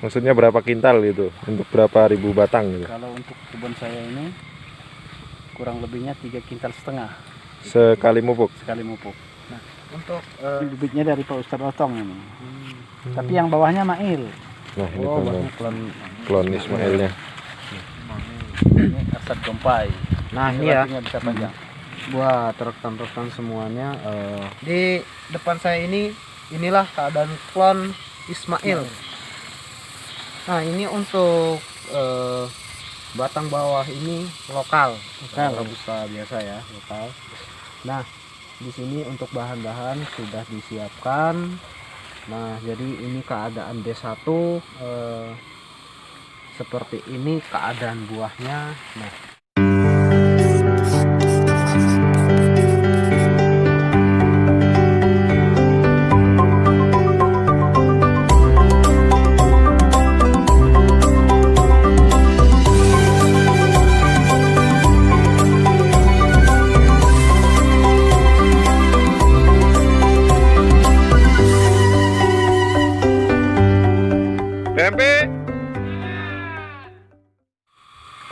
Maksudnya berapa kintal gitu? Untuk berapa ribu batang gitu? Kalau untuk kebun saya ini kurang lebihnya 3,5 kintal Sekali mupuk? sekali mupuk. Nah, untuk Bibitnya dari Pak Ustadz Otong ini. Tapi yang bawahnya Mail. Nah ini oh, teman-teman, klon. klon Ismailnya. Ini Arsad Gompai. Nah, ini ya lakinya bisa panjang. buat rekan-rekan semuanya, di depan saya ini inilah keadaan klon Ismail. Nah, ini untuk batang bawah ini lokal, robusta biasa ya, lokal. Nah, di sini untuk bahan-bahan sudah disiapkan. Nah, jadi ini keadaan D1, seperti ini keadaan buahnya. Nah,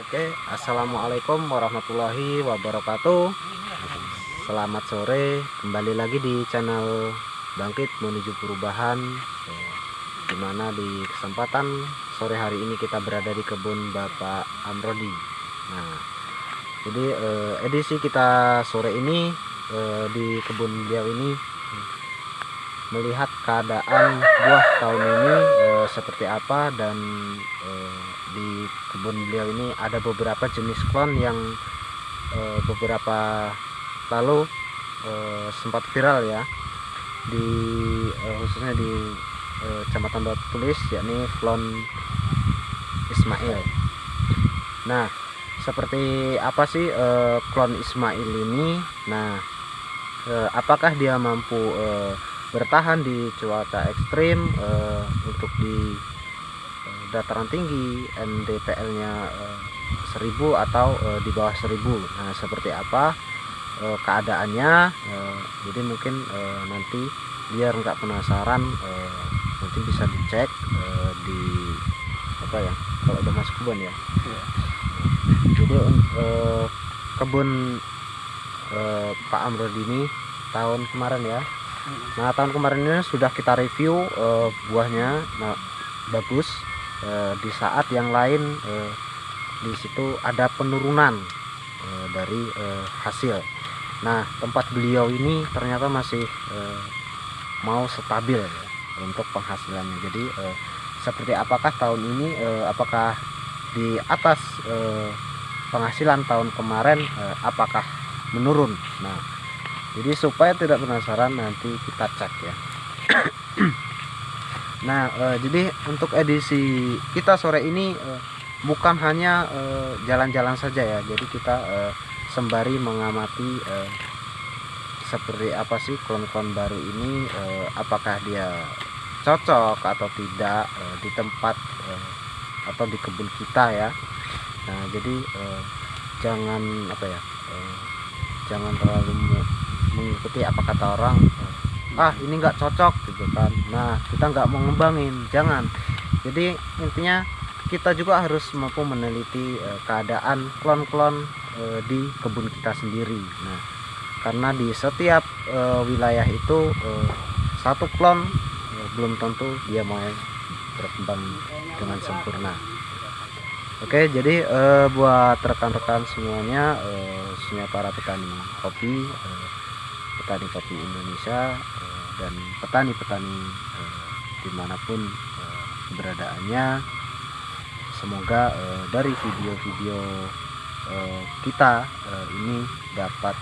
oke, assalamualaikum warahmatullahi wabarakatuh. Selamat sore, kembali lagi di channel Bangkit Menuju Perubahan, dimana di kesempatan sore hari ini kita berada di kebun Bapak Amrodi. Nah, jadi edisi kita sore ini di kebun beliau ini melihat keadaan buah tahun ini seperti apa, dan di kebun beliau ini ada beberapa jenis klon yang beberapa lalu sempat viral ya, di khususnya di Kecamatan Batu Tulis, yakni klon Ismail. Nah, seperti apa sih klon Ismail ini? Nah, apakah dia mampu bertahan di cuaca ekstrim, untuk di dataran tinggi, NDPL-nya 1000 atau di bawah 1000. Nah, seperti apa keadaannya? Jadi mungkin nanti biar nggak penasaran, nanti bisa dicek di apa ya, kalau udah masuk kebun ya. Jadi kebun Pak Amrodi ini tahun kemarin ya. Nah, tahun kemarin ini sudah kita review buahnya. Nah, bagus. Di saat yang lain di situ ada penurunan dari hasil. Nah, tempat beliau ini ternyata masih mau stabil ya, untuk penghasilannya. Jadi seperti apakah tahun ini, apakah di atas penghasilan tahun kemarin, apakah menurun? Nah, jadi supaya tidak penasaran, nanti kita cek ya. Nah, jadi untuk edisi kita sore ini bukan hanya jalan-jalan saja ya. Jadi kita sembari mengamati seperti apa sih klon-klon baru ini, apakah dia cocok atau tidak di tempat atau di kebun kita ya. Nah, jadi jangan apa ya, jangan terlalu mengikuti apa kata orang, ini nggak cocok gitu kan. Nah, kita nggak mau ngembangin, jangan. Jadi intinya kita juga harus mampu meneliti keadaan klon-klon di kebun kita sendiri. Nah, karena di setiap wilayah itu satu klon belum tentu dia mau berkembang dengan sempurna. Oke, jadi buat rekan-rekan semuanya, khususnya para petani kopi, petani kopi Indonesia, dan petani-petani dimanapun keberadaannya, semoga dari video-video kita ini dapat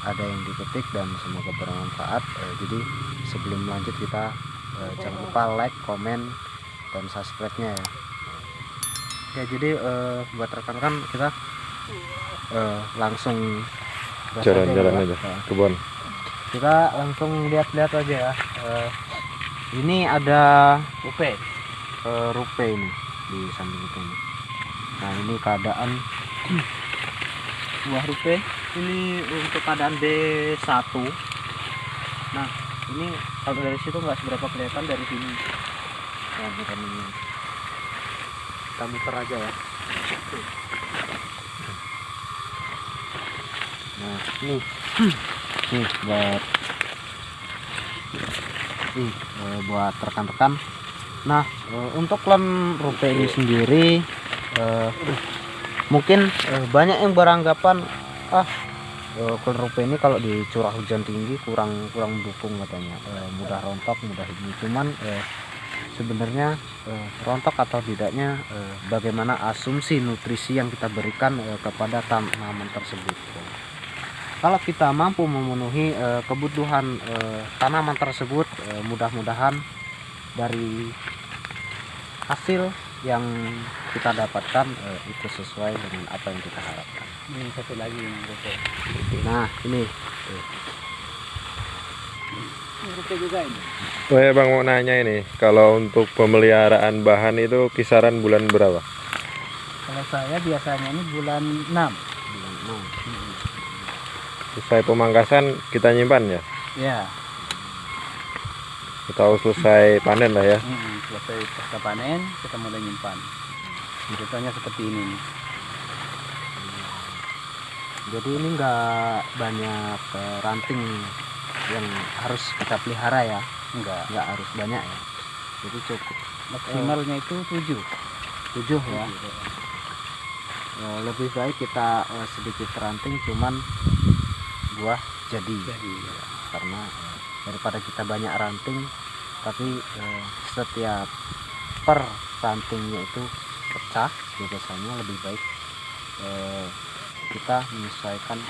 ada yang dipetik dan semoga bermanfaat. Jadi sebelum lanjut kita jangan lupa like, komen, dan subscribe-nya ya. Oke, jadi buat rekan-rekan kita langsung Jalan-jalan aja kebun. kita langsung lihat-lihat aja ya. Ini ada Rupe. rupe ini di samping itu nih. Nah, ini keadaan Buah rupe. ini untuk keadaan D1. Nah, ini kalau dari situ nggak seberapa kelihatan, dari sini Kita muter aja ya. Nah nih nih buat rekan-rekan. Nah untuk klon rupe ini sendiri mungkin banyak yang beranggapan klon rupe ini kalau di curah hujan tinggi kurang mendukung katanya, mudah rontok, mudah ini. Cuman sebenarnya rontok atau tidaknya bagaimana asumsi nutrisi yang kita berikan kepada tanaman tersebut. Kalau kita mampu memenuhi kebutuhan tanaman tersebut, mudah-mudahan dari hasil yang kita dapatkan itu sesuai dengan apa yang kita harapkan. Ini satu lagi ini rupe. Nah ini Ini rupe juga ini. Oh ya Bang, mau nanya ini, kalau untuk pemeliharaan bahan itu kisaran bulan berapa? Kalau saya biasanya ini bulan 6. bulan 6. Selesai pemangkasan kita nyimpan ya? Ya. Atau selesai panen lah ya? Selesai pasca panen kita mulai nyimpan. Contohnya seperti ini nih. Jadi ini enggak banyak ranting yang harus kita pelihara ya, enggak harus banyak ya, jadi cukup. Maksimalnya itu 7 ya. Lebih baik kita sedikit ranting cuman buah jadi. Karena daripada kita banyak ranting tapi setiap per rantingnya itu pecah, biasanya lebih baik kita menyesuaikan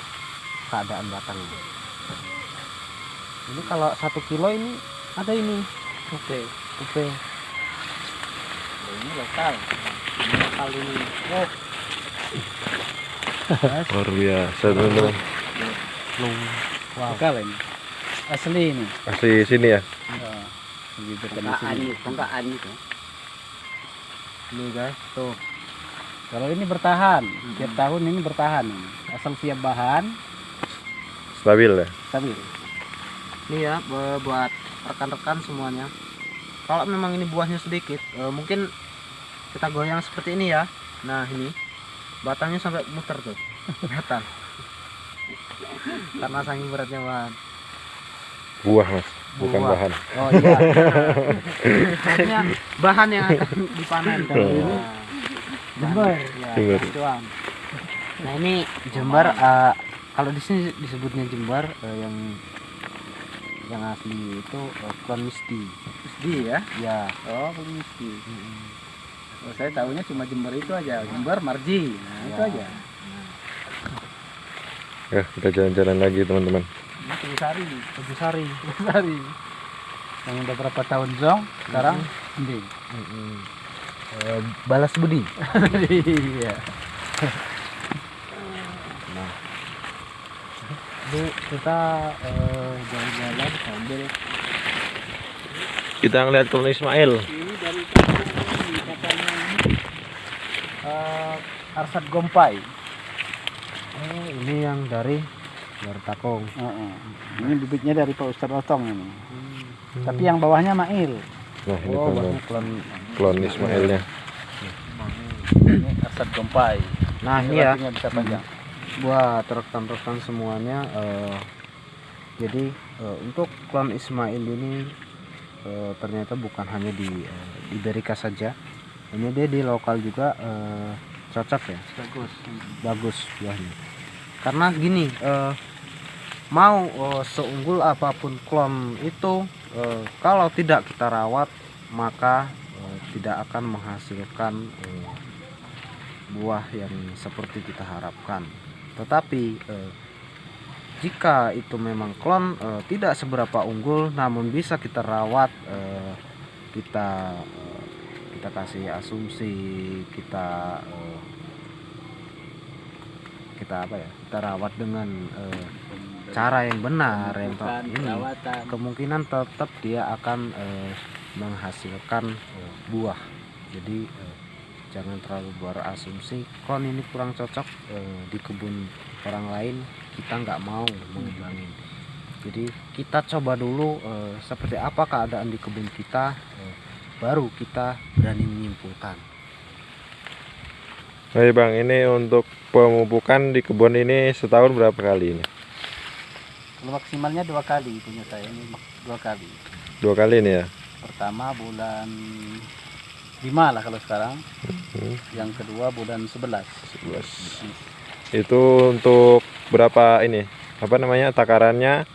keadaan batangnya. Ini kalau 1 kilo ini ada ini rupe. Ini lokal. Ini Luar biasa teman-teman. wow. Lokal ini. Asli ini. Asli sini ya? Begitu Tongkaan itu. Ini guys, tuh. Kalau ini bertahan, tiap tahun ini bertahan. Asal siap bahan, Stabil ya? stabil. Ini ya buat rekan-rekan semuanya. Kalau memang ini buahnya sedikit, mungkin kita goyang seperti ini ya. Nah ini batangnya sampai muter tuh, kelihatan. Karena saking beratnya bahan. Buah mas, bukan Buah. bahan. Oh iya. Maksudnya bahan yang akan dipanen kalau Oh. ini. Jember. Ya, Jember. cuan. Nah ini jember, kalau di sini disebutnya jember, yang asli itu klon misti. Misti ya? Ya. Oh, belum misti. Oh, saya tahunya cuma Jember itu aja. Jember, Marji. Nah, itu Ya. aja. Ya, kita jalan-jalan lagi teman-teman. Ini Tugusari. Tugusari. Tugusari. Yang udah berapa tahun zong, sekarang mending. Balas budi. Iya. Nah, ini kita jalan-jalan sambil Kita ngeliat klon Ismail. Ini dari katanya ini Arsat Gompai. ini yang dari Takung. Ini bibitnya dari Pak Ustadz Otong ini. Tapi yang bawahnya Mail. Nah ini Oh, teman-teman, banyak klon. klon Ismailnya. Ini Arsat Gompai. Nah, ini ya rantingnya bisa panjang. buat rekan-rekan semuanya, jadi untuk klon Ismail ini ternyata bukan hanya di Iberica saja, ini dia di lokal juga cocok ya, bagus buahnya. Karena gini, mau seunggul apapun klon itu, kalau tidak kita rawat maka tidak akan menghasilkan buah yang seperti kita harapkan. Tetapi jika itu memang klon tidak seberapa unggul namun bisa kita rawat, kita kasih asumsi, kita kita rawat dengan cara yang benar, yang ini, kemungkinan tetap dia akan menghasilkan buah. Jadi jangan terlalu berasumsi klon ini kurang cocok di kebun orang lain, kita nggak mau mengembangin. Jadi kita coba dulu seperti apa keadaan di kebun kita, baru kita berani menyimpulkan. Baik Bang, ini untuk pemupukan di kebun ini setahun berapa kali ini? Kalau maksimalnya 2 kali punya saya ini 2 kali. 2 kali nih ya. Pertama bulan 5 lah kalau sekarang. Yang kedua bulan 11. 11. Itu untuk berapa ini? Apa namanya takarannya?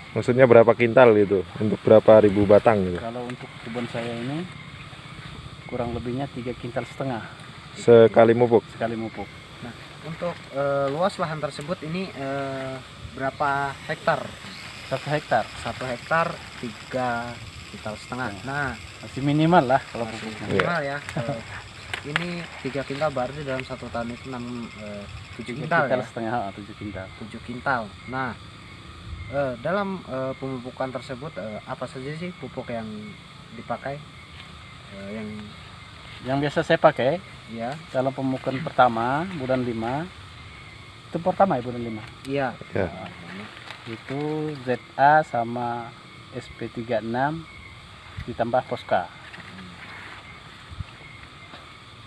Maksudnya berapa kintal gitu? Untuk berapa ribu batang gitu? Kalau untuk kebun saya ini kurang lebihnya 3,5 kintal Sekali mupuk. sekali mupuk. Untuk luas lahan tersebut ini berapa hektar? 1 hektar. 1 hektar 3,5 kintal. Nah, Masih minimal lah kalau masih pupuknya. minimal ya. Ini 3 kintal berarti dalam 1 tahun itu 7 kintal ya? 7 kintal. 7 kintal. Nah, dalam pemupukan tersebut apa saja sih pupuk yang dipakai? Yang biasa saya pakai Ya, dalam pemupukan pertama bulan 5. Itu pertama ya bulan 5. iya. Ya. Itu ZA sama SP36 ditambah Posca.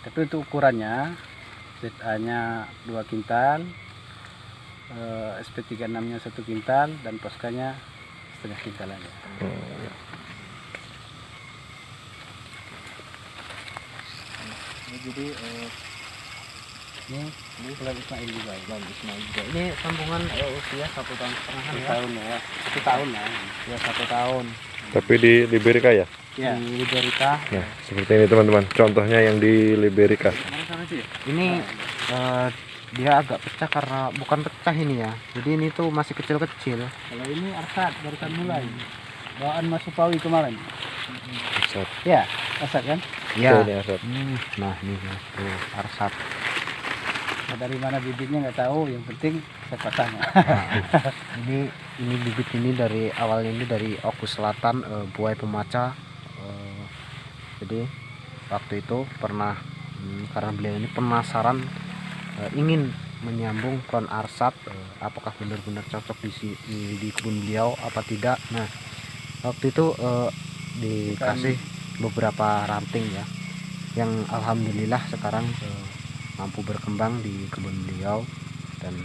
Tapi untuk ukurannya ZA-nya 2 kintal, SP36-nya 1 kintal dan Posca-nya setengah kintal aja. Jadi ini bulan Ismail juga ya. Bulan Ismail juga. Ini sambungan usia 1,5 tahun Satu ya. tahun ya, 1 tahun lah. Ya 1 tahun. Tapi di Liberica ya? Ya. Di Liberica. Nah, seperti ini teman-teman. Contohnya yang di Liberica. Mana sih? Ini dia agak pecah karena bukan pecah ini ya. Jadi ini tuh masih kecil-kecil. Kalau ini Arsat baru kan mulai. Bawaan Mas Supawi kemarin. Arsat. Ya, Arsat kan? Ya. Ini Arsat. Nah, ini Mas, tuh Arsat. Nah, dari mana bibitnya nggak tahu, yang penting saya pasang. Ini bibit ini dari awalnya ini dari Oku Selatan, Buai Pemaca. Jadi waktu itu pernah karena beliau ini penasaran ingin menyambung klon Arsat, apakah benar-benar cocok di kebun beliau apa tidak. Nah, waktu itu dikasih beberapa ranting ya, yang alhamdulillah sekarang mampu berkembang di kebun beliau, dan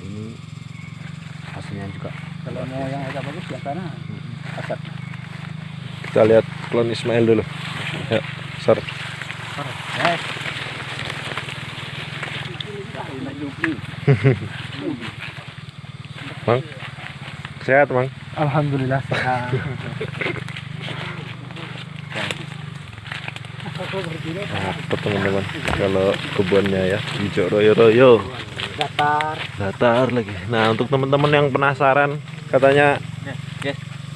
ini hasilnya juga. Kalau mau yang agak bagus yang sana Arsat. Kita lihat klon Ismail dulu. Ya, Sar. Yes. Mang. Sehat, Mang. Alhamdulillah sehat. Nah, teman-teman, kalau kebunnya ya hijau royo-royo, datar lagi. Nah, untuk teman-teman yang penasaran, katanya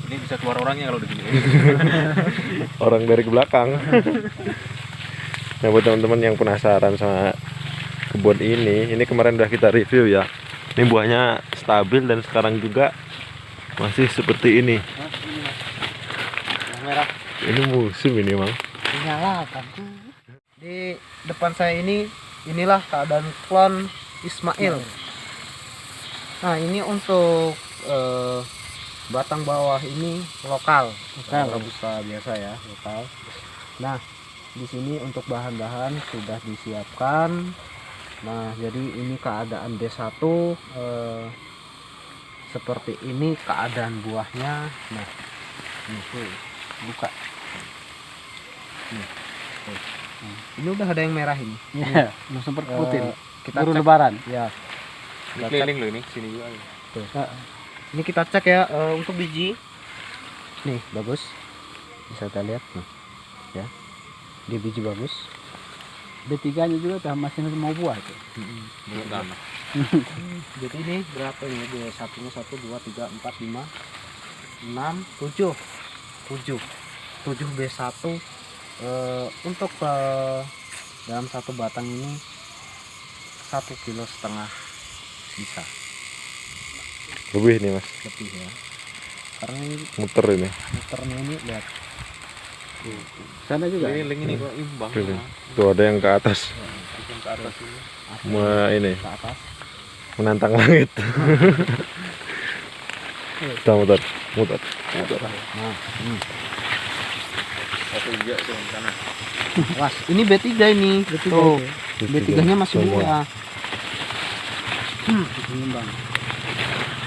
Ini bisa keluar orangnya kalau di sini. orang dari belakang. Nah, buat teman-teman yang penasaran sama kebun ini kemarin udah kita review ya. Ini buahnya stabil dan sekarang juga masih seperti ini. Merah Ini musim ini, Mang. dinyalakan. Di depan saya inilah keadaan klon Ismail. Nah, ini untuk batang bawah ini lokal robusta biasa ya, lokal. Nah, di sini untuk bahan-bahan sudah disiapkan. Nah, jadi ini keadaan D1 seperti ini keadaan buahnya. Nah, ini tuh buka. Ini udah ada yang merah ini. Iya, belum sempat putin. Kita Baru cek lebaran. ya. Kita cek. Keliling loh ini, sini juga. Tuh. Ini kita cek ya untuk biji. Nih, bagus. Bisa kita lihat nih. Ya. Dia biji bagus. D3-nya juga masih mau buah itu. Belum tanah. Jadi ini berapa ini? Dia satunya 1 2 3 4 5 6 7. 7 B1 untuk dalam satu batang ini 1,5 kilo bisa Lebih nih, Mas. lebih ya, karena ini Muter ini. muternya ini lihat Sana juga. Keliling. Tuh ada yang ke atas. Ke atas ini. Ini ke atas. menantang langit. Kita muter. Nah, Aku juga sih sana. Was, ini B3 ini. Tuh, B3-nya masih buah. Ini bang.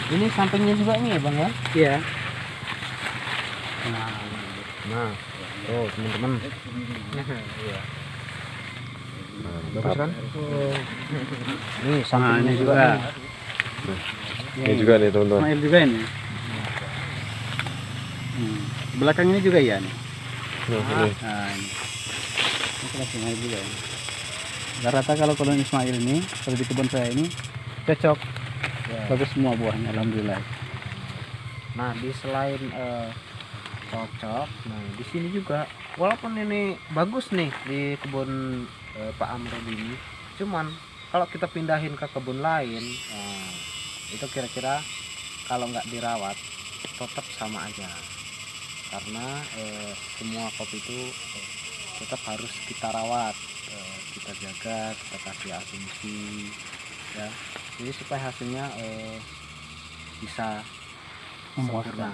Ini sampingnya juga ini ya, Bang ya? Iya. Nah, tuh teman-teman. Iya. Bagus kan? Ini Nah, sampingnya ini juga. juga. Ini juga nih teman-teman. Ismail juga ini. Belakang ini juga ya nih. Nah, ini. Nah, ini. Ini kelas Ismail juga ya. Rata-rata kalau kolon Ismail ini, kalau di kebun saya ini cocok. Bagus semua buahnya, alhamdulillah. Nah, di selain cocok, nah di sini juga walaupun ini bagus nih di kebun Pak Amrod ini, cuman kalau kita pindahin ke kebun lain, itu kira-kira kalau nggak dirawat tetap sama aja, karena semua kopi itu tetap harus kita rawat, kita jaga, kita kasih asumsi ya, jadi supaya hasilnya bisa Memuaskan. sempurna.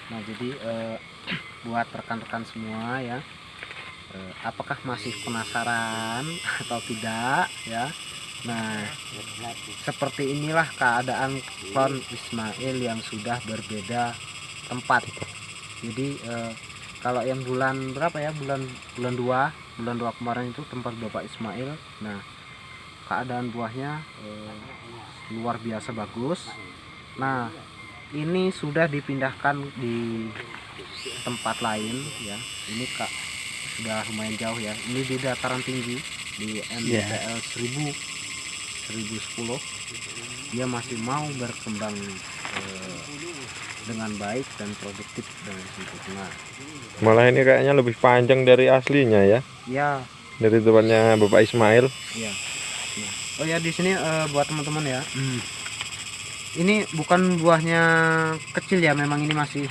Nah, jadi buat rekan-rekan semua ya, apakah masih penasaran atau tidak ya? Nah, seperti inilah keadaan klon Ismail yang sudah berbeda tempat. Jadi kalau yang bulan berapa ya, bulan 2 kemarin itu tempat Bapak Ismail. Nah, keadaan buahnya luar biasa bagus. Nah, ini sudah dipindahkan di tempat lain ya. Ini Kak sudah lumayan jauh ya. Ini di dataran tinggi di NPL 1010. Dia masih mau berkembang dengan baik dan produktif dengan sempurna. Malah ini kayaknya lebih panjang dari aslinya ya. Ya, Dari tempatnya Bapak Ismail. ya. Nah, oh ya, di sini buat teman-teman ya. Ini bukan buahnya kecil ya, memang ini masih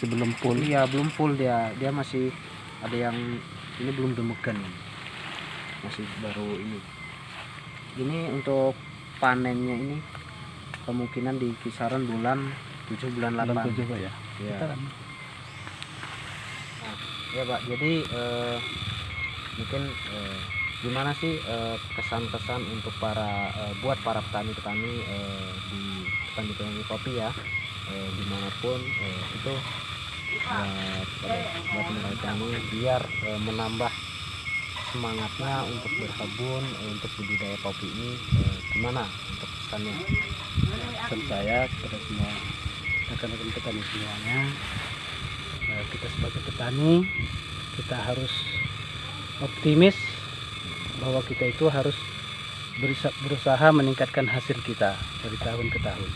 belum full. Iya, belum full dia. Dia masih ada yang ini belum demegan. Masih baru ini. Ini untuk panennya ini kemungkinan di kisaran bulan 7 bulan 8. Bulan 7 Pak ya. Ya. Kita kan Ya, Pak. Jadi mungkin gimana sih kesan-kesan untuk buat para petani-petani di petani kopi ya, dimanapun itu buat mereka ini biar menambah semangatnya untuk berkebun, untuk budidaya kopi ini, gimana untuk pesannya? pesan saya kepada semua rekan-rekan petani semuanya, kita sebagai petani kita harus optimis bahwa kita itu harus berusaha meningkatkan hasil kita dari tahun ke tahun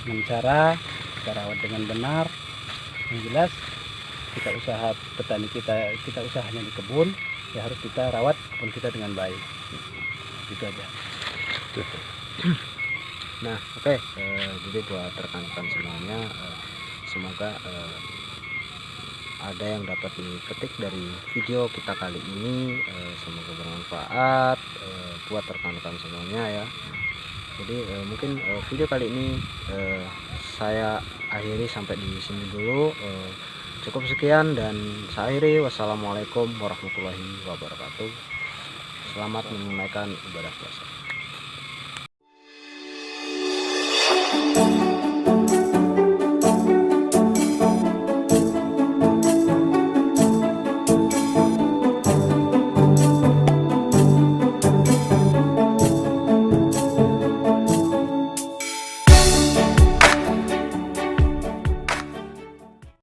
dengan cara kita rawat dengan benar. Yang jelas kita usaha petani kita usahanya di kebun ya, harus kita rawat kebun kita dengan baik. Itu aja. Nah, oke. Jadi buat rekan-rekan semuanya, semoga ada yang dapat dipetik dari video kita kali ini. Semoga bermanfaat buat rekan-rekan semuanya ya. Jadi mungkin video kali ini saya akhiri sampai di sini dulu. Cukup sekian dan saya akhiri. Wassalamualaikum warahmatullahi wabarakatuh. Selamat menunaikan ibadah puasa.